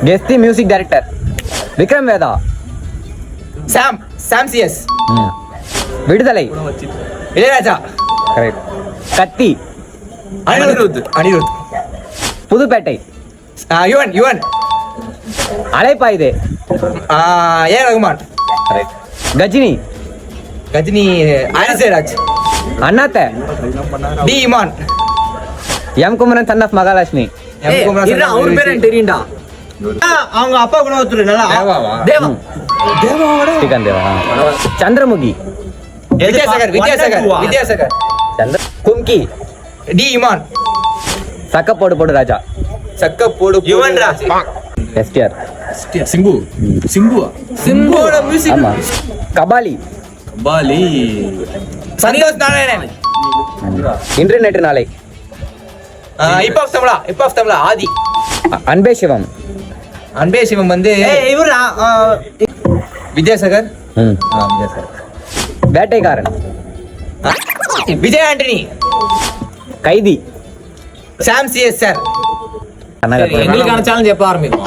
Guess the music director. Vikram Vedha. Sam CS. Viduthalai. Ilaiyaraaja. Correct. Kaththi. Anirudh. Pudhupettai. Yuvan. Alaipayuthey. A Rahman. Correct. Ghajini. Harris Jayaraj. Annaatthe. D Imman. M Kumaran son of Mahalakshmi. அவர் பேர் எனக்கு தெரியும்டா. அவங்க அப்பா கூட ஒருத்தர் நல்லா தேவா. ஸ்ரீகாந்த் தேவா. சந்திரமுகி. வித்யாசாகர். கும்கி. டி இமான். சக்க போடு போடு ராஜா. சக்க போடு யுவன் ராஜ். எஸ்டிஆர். சிம்புவோட மியூசிக். ஆமா. கபாலி. சந்தோஷ் நாராயணன். இன்று நேற்று நாளை. ஹிப் ஆஃப் தமிழா ஆதி. அன்பே சிவம். வந்து இவரா வித்யாசாகர். வேட்டைக்காரன். விஜய் ஆண்டனி. கைதி. சாம் சிஎஸ் சார். எங்களுக்கான சேலஞ்ச் எப்ப ஆரம்பிக்கும்?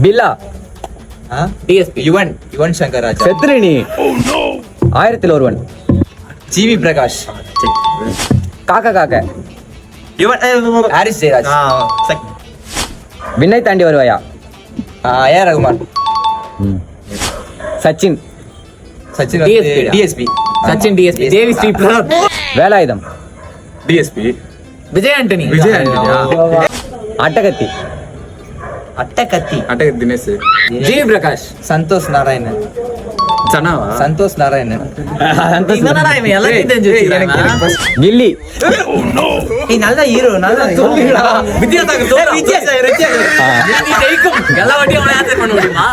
பில்லா. டிஎஸ்பி. யுவன் சங்கர் ராஜா. செத்ரினி. 1001. ஜிவி பிரகாஷ். காக்க. யுவன் ஹாரிஸ் ஜெயராஜ். விண்ணை தாண்டி வருவாயா. ஏ ரகுமான். சச்சின். டிஎஸ்பி. தேவி ஸ்ரீ பிரசாத். வேலாயுதம். டிஎஸ்பி. விஜய் ஆண்டனி. அட்டகத்தி. அட்டகத்தி தினேஷ். ஜிவி பிரகாஷ். சந்தோஷ் நாராயணன். கில்லி. நல்ல ஹீரோ. வித்யாசாகர். எல்லா வாட்டியும் அவனை ஆன்சர் பண்ண முடியுமா?